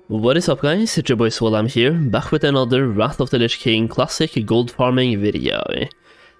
What is up guys, it's your boy Solheim here, back with another Wrath of the Lich King Classic Gold Farming video.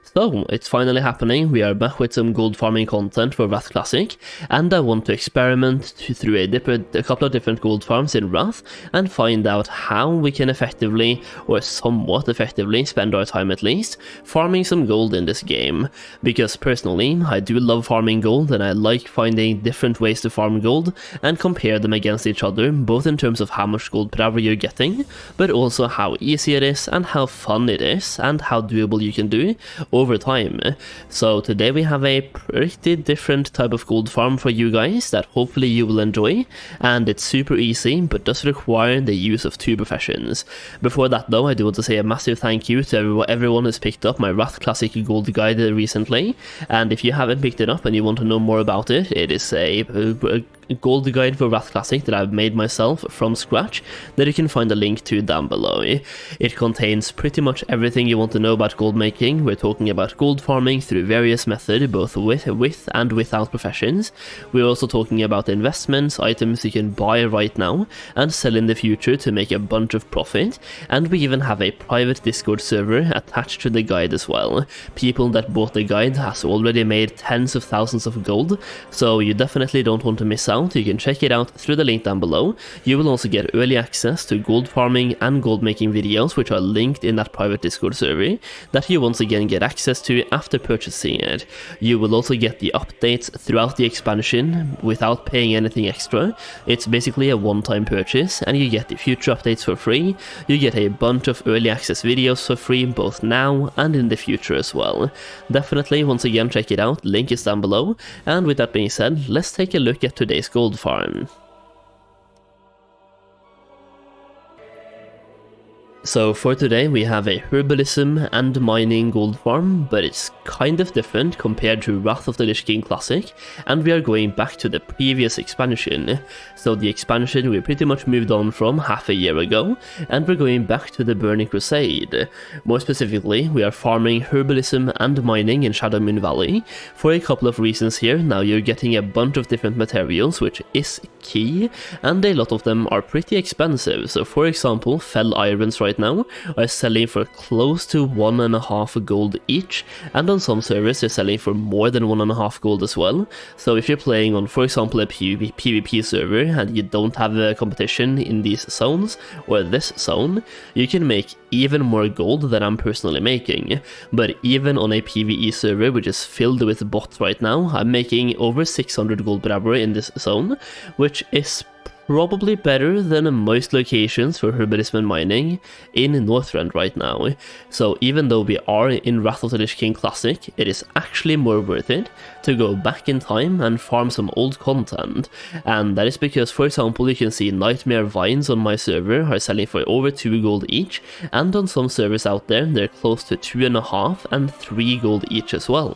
So, it's finally happening, we are back with some gold farming content for Wrath Classic, and I want to experiment through a couple of different gold farms in Wrath, and find out how we can effectively, or somewhat effectively, spend our time at least, farming some gold in this game. Because personally, I do love farming gold, and I like finding different ways to farm gold, and compare them against each other, both in terms of how much gold per hour you're getting, but also how easy it is, and how fun it is, and how doable you can do over time. So today we have a pretty different type of gold farm for you guys that hopefully you will enjoy, and it's super easy but does require the use of 2 professions. Before that though, I do want to say a massive thank you to everyone who's picked up my WOTLK Classic Gold Guide recently, and if you haven't picked it up and you want to know more about it, it is a gold guide for WOTLK Classic that I've made myself from scratch that you can find a link to down below. It contains pretty much everything you want to know about gold making. We're talking about gold farming through various methods, both with and without professions. We're also talking about investments, items you can buy right now and sell in the future to make a bunch of profit, and we even have a private Discord server attached to the guide as well. People that bought the guide has already made tens of thousands of gold, so you definitely don't want to miss out. You can check it out through the link down below. You will also get early access to gold farming and gold making videos, which are linked in that private Discord server, that you once again get access to after purchasing it. You will also get the updates throughout the expansion without paying anything extra. It's basically a one-time purchase, and you get the future updates for free. You get a bunch of early access videos for free, both now and in the future as well. Definitely, once again, check it out. Link is down below. And with that being said, let's take a look at today's gold farm. So for today we have a Herbalism and Mining gold farm, but it's kind of different compared to Wrath of the Lich King Classic, and we are going back to the previous expansion. So the expansion we pretty much moved on from half a year ago, and we're going back to the Burning Crusade. More specifically, we are farming Herbalism and Mining in Shadowmoon Valley for a couple of reasons here. Now you're getting a bunch of different materials, which is key, and a lot of them are pretty expensive. So for example, fell irons right now are selling for close to 1.5 gold each, and on some servers they're selling for more than 1.5 gold as well. So if you're playing on, for example, a PvP server and you don't have a competition in these zones or this zone, you can make even more gold than I'm personally making. But even on a PvE server which is filled with bots right now, I'm making over 600 gold per hour in this zone, which is probably better than most locations for Herbalism and Mining in Northrend right now. So even though we are in Wrath of the Lich King Classic, it is actually more worth it to go back in time and farm some old content. And that is because, for example, you can see Nightmare Vines on my server are selling for over 2 gold each, and on some servers out there they're close to 2.5 and 3 gold each as well.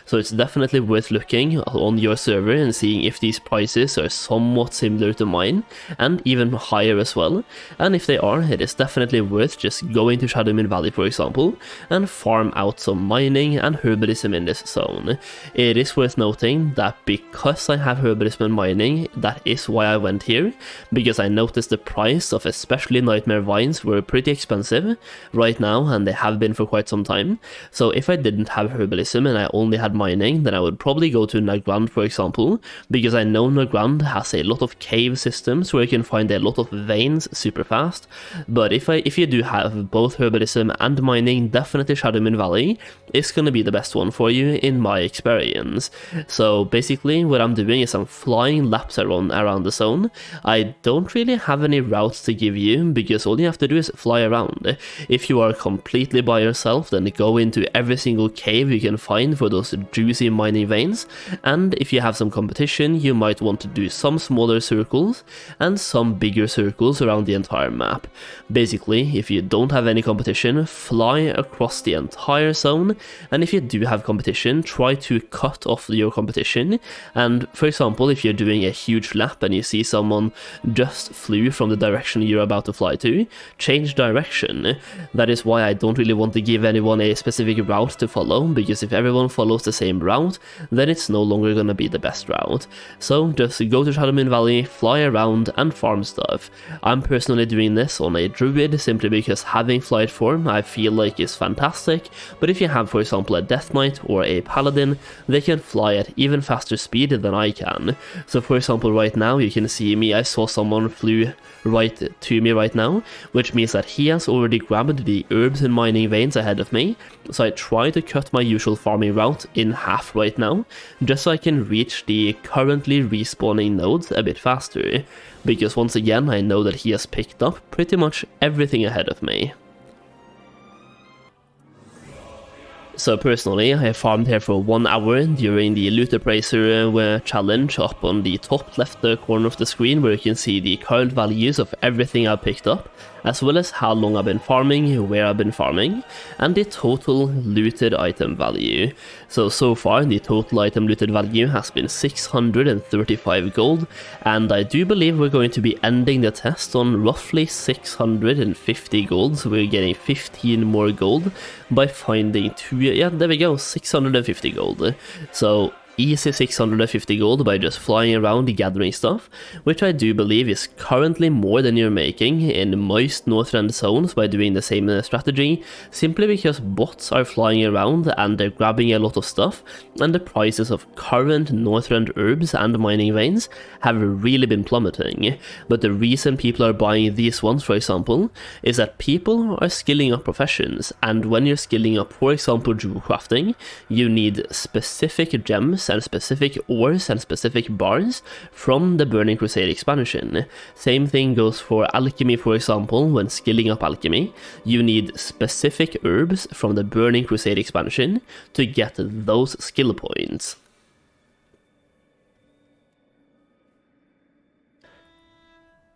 So it's definitely worth looking on your server and seeing if these prices are somewhat similar to mine, and even higher as well. And if they are, it is definitely worth just going to Shadowmoon Valley, for example, and farm out some mining and herbalism in this zone. It is worth noting that because I have herbalism and mining, that is why I went here, because I noticed the price of especially Nightmare Vines were pretty expensive right now, and they have been for quite some time. So if I didn't have herbalism and I only had mining, then I would probably go to Nagrand, for example, because I know Nagrand has a lot of cave systems where you can find a lot of veins super fast. But if you do have both herbalism and mining, definitely Shadowmoon Valley is going to be the best one for you in my experience. So basically what I'm doing is I'm flying laps around the zone. I don't really have any routes to give you, because all you have to do is fly around. If you are completely by yourself, then go into every single cave you can find for those juicy mining veins, and if you have some competition, you might want to do some smaller circles and some bigger circles around the entire map. Basically, if you don't have any competition, fly across the entire zone, and if you do have competition, try to cut off your competition. And for example, if you're doing a huge lap and you see someone just flew from the direction you're about to fly to, change direction. That is why I don't really want to give anyone a specific route to follow, because if everyone follows the same route, then it's no longer going to be the best route. So just go to Shadowmoon Valley, fly around around and farm stuff. I'm personally doing this on a druid simply because having flight form I feel like is fantastic, but if you have for example a death knight or a paladin, they can fly at even faster speed than I can. So for example right now you can see me, I saw someone flew right to me right now, which means that he has already grabbed the herbs and mining veins ahead of me, so I try to cut my usual farming route in half right now, just so I can reach the currently respawning nodes a bit faster, because once again I know that he has picked up pretty much everything ahead of me. So personally, I farmed here for 1 hour during the Loot Appraiser challenge up on the top left corner of the screen, where you can see the current values of everything I've picked up, as well as how long I've been farming, where I've been farming, and the total looted item value. So far the total item looted value has been 635 gold, and I do believe we're going to be ending the test on roughly 650 gold, so we're getting 15 more gold by finding yeah, there we go, 650 gold. So easy 650 gold by just flying around gathering stuff, which I do believe is currently more than you're making in most northern zones by doing the same strategy, simply because bots are flying around and they're grabbing a lot of stuff, and the prices of current northern herbs and mining veins have really been plummeting. But the reason people are buying these ones, for example, is that people are skilling up professions, and when you're skilling up, for example, jewel crafting, you need specific gems and specific ores and specific bars from the Burning Crusade expansion. Same thing goes for alchemy, for example. When skilling up alchemy, you need specific herbs from the Burning Crusade expansion to get those skill points.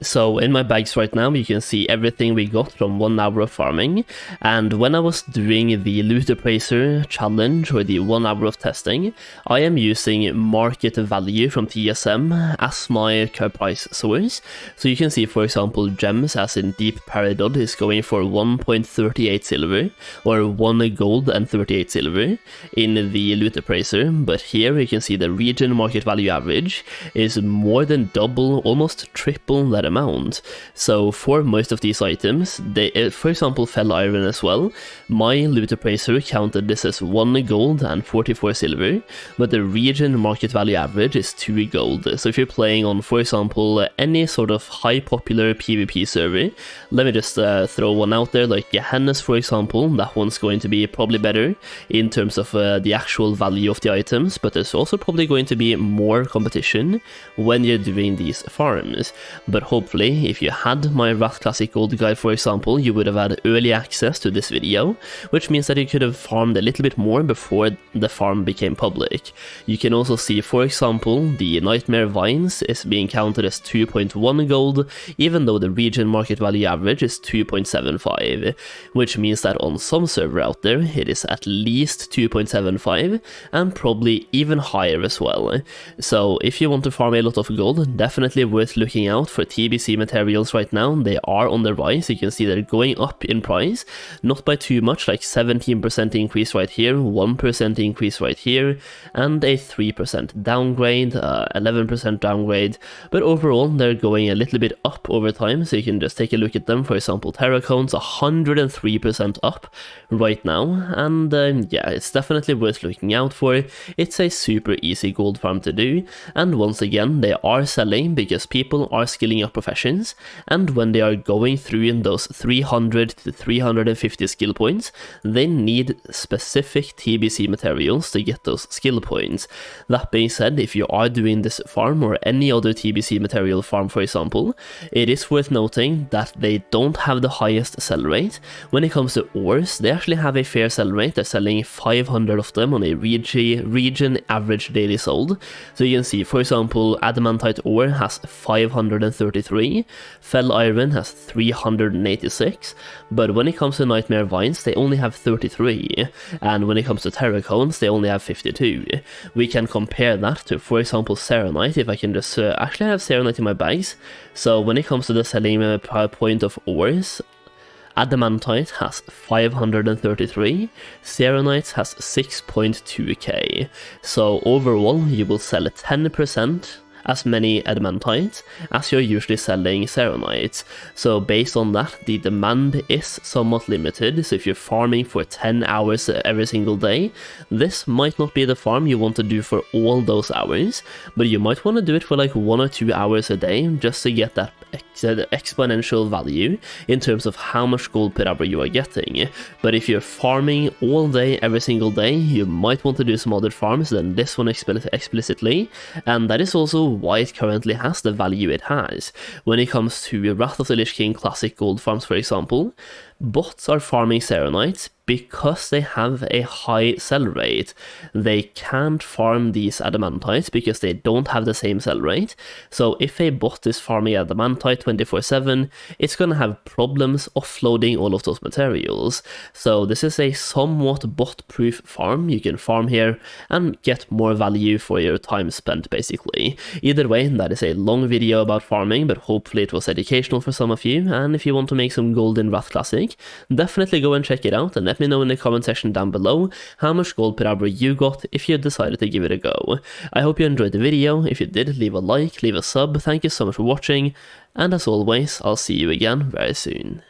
So in my bags right now you can see everything we got from 1 hour of farming, and when I was doing the Loot Appraiser challenge or the 1 hour of testing, I am using market value from TSM as my price source. So you can see, for example, gems as in Deep Peridot is going for 1.38 silver or 1 gold and 38 silver in the Loot Appraiser, but here you can see the region market value average is more than double, almost triple that amount. So for most of these items, for example Fell Iron as well, my Loot Appraiser counted this as 1 gold and 44 silver, but the region market value average is 2 gold. So if you're playing on, for example, any sort of high popular PvP server, let me just throw one out there, like Gehenna's for example, that one's going to be probably better in terms of the actual value of the items, but there's also probably going to be more competition when you're doing these farms. But hopefully, if you had my WOTLK Classic Gold guide, for example, you would have had early access to this video, which means that you could have farmed a little bit more before the farm became public. You can also see, for example, the Nightmare Vines is being counted as 2.1 gold, even though the region market value average is 2.75, which means that on some server out there, it is at least 2.75, and probably even higher as well. So if you want to farm a lot of gold, definitely worth looking out for TBC materials right now. They are on the rise. You can see they're going up in price, not by too much, like 17% increase right here, 1% increase right here, and a 3% downgrade, 11% downgrade, but overall they're going a little bit up over time. So you can just take a look at them. For example, Terracone's 103% up right now, and yeah, it's definitely worth looking out for. It's a super easy gold farm to do, and once again they are selling because people are skilling up professions, and when they are going through in those 300 to 350 skill points, they need specific TBC materials to get those skill points. That being said, if you are doing this farm or any other TBC material farm, for example, it is worth noting that they don't have the highest sell rate. When it comes to ores, they actually have a fair sell rate. They're selling 500 of them on a region average daily sold. So you can see, for example, Adamantite ore has 533, Fell Iron has 386, but when it comes to Nightmare Vines, they only have 33, and when it comes to Terracones, they only have 52. We can compare that to, for example, Serenite. If I can just actually I have Serenite in my bags. So when it comes to the selling point of ores, Adamantite has 533, Serenite has 6.2k. So overall, you will sell 10% as many adamantite as you're usually selling selenite. So based on that, the demand is somewhat limited, so if you're farming for 10 hours every single day, this might not be the farm you want to do for all those hours, but you might want to do it for like 1 or 2 hours a day just to get that exponential value in terms of how much gold per hour you are getting. But if you're farming all day every single day, you might want to do some other farms than this one explicitly, and that is also why it currently has the value it has. When it comes to Wrath of the Lich King Classic Goldfarms, for example, bots are farming selenite because they have a high sell rate. They can't farm these adamantites because they don't have the same sell rate, so if a bot is farming adamantite 24/7, it's gonna have problems offloading all of those materials. So this is a somewhat bot-proof farm. You can farm here and get more value for your time spent, basically. Either way, that is a long video about farming, but hopefully it was educational for some of you, and if you want to make some gold in Wrath Classic, definitely go and check it out and let me know in the comment section down below how much gold per hour you got if you decided to give it a go. I hope you enjoyed the video. If you did, leave a like, leave a sub. Thank you so much for watching, and as always, I'll see you again very soon.